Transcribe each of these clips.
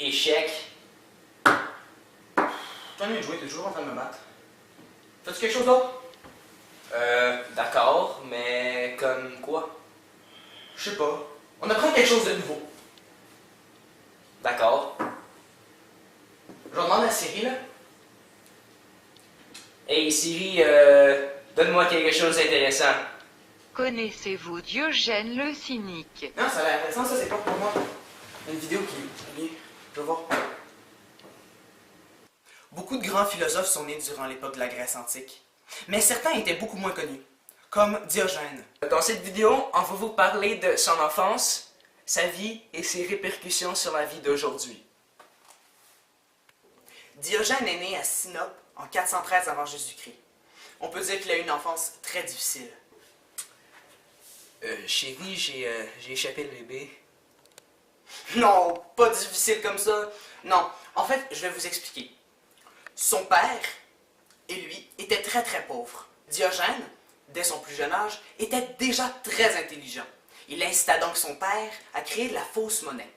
Échec. T'as mieux de jouer, t'es toujours en train de me battre. Fais-tu quelque chose d'autre? D'accord, mais comme quoi? Je sais pas. On apprend quelque chose de nouveau. D'accord. Je demande à Siri, là. Hey Siri, donne-moi quelque chose d'intéressant. Connaissez-vous Diogène le cynique? Non, ça a l'air intéressant, ça, c'est pas pour moi. Une vidéo qui est liée. Je vais voir. Beaucoup de grands philosophes sont nés durant l'époque de la Grèce antique. Mais certains étaient beaucoup moins connus, comme Diogène. Dans cette vidéo, on va vous parler de son enfance, sa vie et ses répercussions sur la vie d'aujourd'hui. Diogène est né à Sinope en 413 avant Jésus-Christ. On peut dire qu'il a eu une enfance très difficile. Chérie, j'ai échappé le bébé. Non, pas difficile comme ça. Non, en fait, je vais vous expliquer. Son père et lui étaient très très pauvres. Diogène, dès son plus jeune âge, était déjà très intelligent. Il incita donc son père à créer de la fausse monnaie.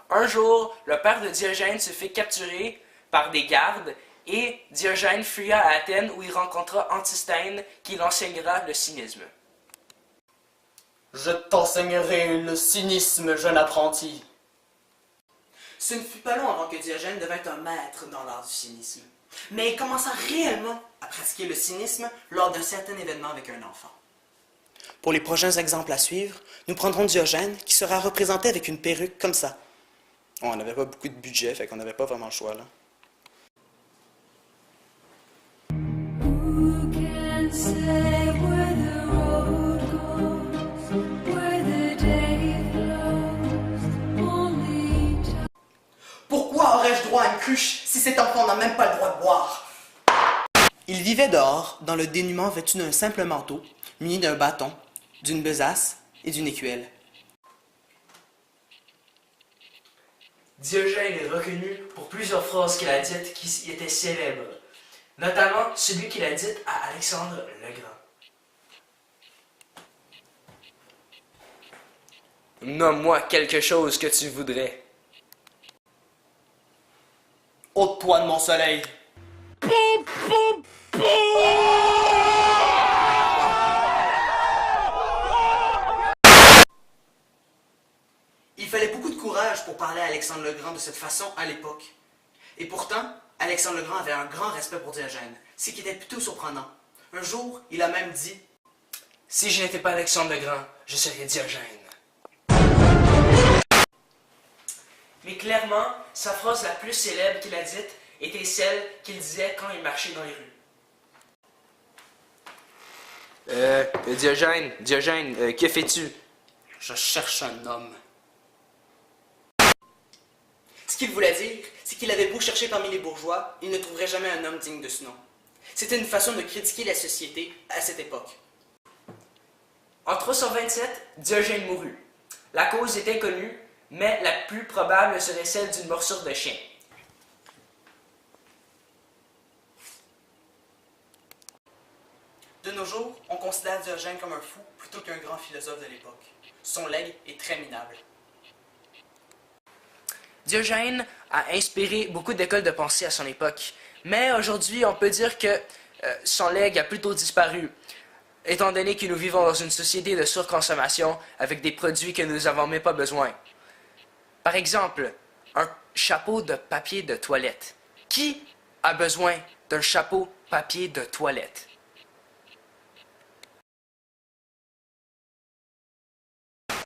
Un jour, le père de Diogène se fait capturer par des gardes et Diogène fuya à Athènes où il rencontra Antisthène qui l'enseignera le cynisme. Je t'enseignerai le cynisme, jeune apprenti. Ce ne fut pas long avant que Diogène devint un maître dans l'art du cynisme. Mais il commença réellement à pratiquer le cynisme lors d'un certain événement avec un enfant. Pour les prochains exemples à suivre, nous prendrons Diogène qui sera représenté avec une perruque comme ça. On n'avait pas beaucoup de budget, fait qu'on n'avait pas vraiment le choix là. Who can say where the road goes, where the day flows, only time. Pourquoi aurais-je droit à une cruche si cet enfant n'a même pas le droit de boire? Il vivait dehors, dans le dénuement vêtu d'un simple manteau, muni d'un bâton, d'une besace et d'une écuelle. Diogène est reconnu pour plusieurs phrases qu'il a dites qui étaient célèbres, notamment celui qu'il a dit à Alexandre le Grand. Nomme-moi quelque chose que tu voudrais. Ôte-toi de mon soleil! Il fallait beaucoup de courage pour parler à Alexandre le Grand de cette façon à l'époque. Et pourtant, Alexandre le Grand avait un grand respect pour Diogène, ce qui était plutôt surprenant. Un jour, il a même dit « Si je n'étais pas Alexandre le Grand, je serais Diogène. Mais clairement, sa phrase la plus célèbre qu'il a dite était celle qu'il disait quand il marchait dans les rues. Diogène, que fais-tu? Je cherche un homme. » Ce qu'il voulait dire, c'est qu'il avait beau chercher parmi les bourgeois, il ne trouverait jamais un homme digne de ce nom. C'était une façon de critiquer la société à cette époque. En 327, Diogène mourut. La cause est inconnue, mais la plus probable serait celle d'une morsure de chien. De nos jours, on considère Diogène comme un fou plutôt qu'un grand philosophe de l'époque. Son legs est très minable. Diogène a inspiré beaucoup d'écoles de pensée à son époque, mais aujourd'hui on peut dire que son legs a plutôt disparu, étant donné que nous vivons dans une société de surconsommation avec des produits que nous n'avons même pas besoin. Par exemple, un chapeau de papier de toilette. Qui a besoin d'un chapeau papier de toilette?